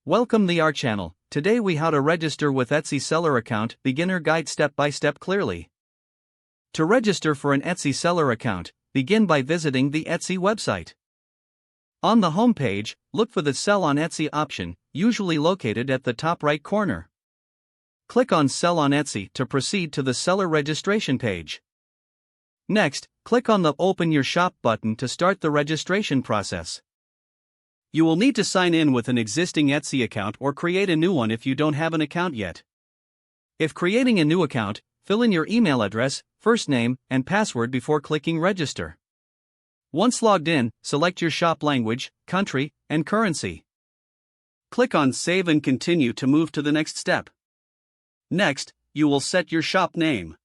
Welcome to our channel. Today we how to register with Etsy seller account, beginner guide step by step clearly. To register for an Etsy seller account, begin by visiting the Etsy website. On the home page, look for the Sell on Etsy option, usually located at the top right corner. Click on Sell on Etsy to proceed to the seller registration page. Next, click on the Open Your Shop button to start the registration process. You will need to sign in with an existing Etsy account or create a new one if you don't have an account yet. If creating a new account, fill in your email address, first name, and password before clicking register. Once logged in, select your shop language, country, and currency. Click on Save and Continue to move to the next step. Next, you will set your shop name.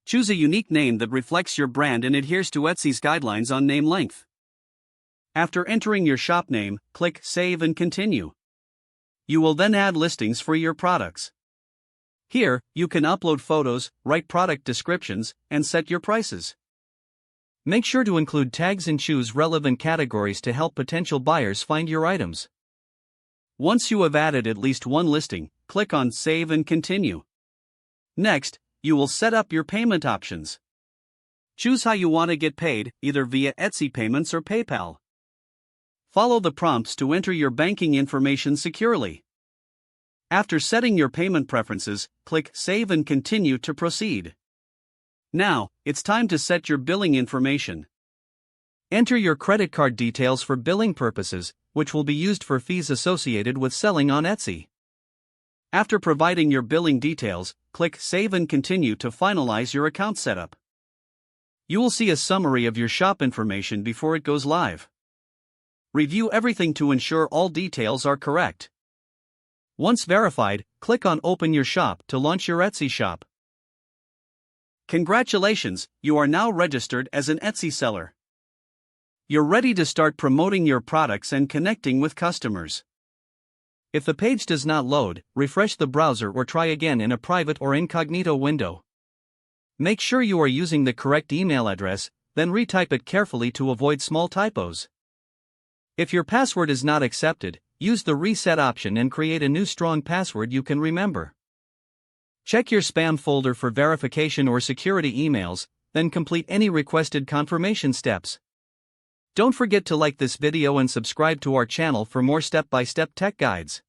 Choose a unique name that reflects your brand and adheres to Etsy's guidelines on name length. After entering your shop name, click Save and Continue. You will then add listings for your products. Here, you can upload photos, write product descriptions, and set your prices. Make sure to include tags and choose relevant categories to help potential buyers find your items. Once you have added at least one listing, click on Save and Continue. Next, you will set up your payment options. Choose how you want to get paid, either via Etsy Payments or PayPal. Follow the prompts to enter your banking information securely. After setting your payment preferences, click Save and Continue to proceed. Now, it's time to set your billing information. Enter your credit card details for billing purposes, which will be used for fees associated with selling on Etsy. After providing your billing details, click Save and Continue to finalize your account setup. You will see a summary of your shop information before it goes live. Review everything to ensure all details are correct. Once verified, click on Open Your Shop to launch your Etsy shop. Congratulations, you are now registered as an Etsy seller. You're ready to start promoting your products and connecting with customers. If the page does not load, refresh the browser or try again in a private or incognito window. Make sure you are using the correct email address, then retype it carefully to avoid small typos. If your password is not accepted, use the reset option and create a new strong password you can remember. Check your spam folder for verification or security emails, then complete any requested confirmation steps. Don't forget to like this video and subscribe to our channel for more step-by-step tech guides.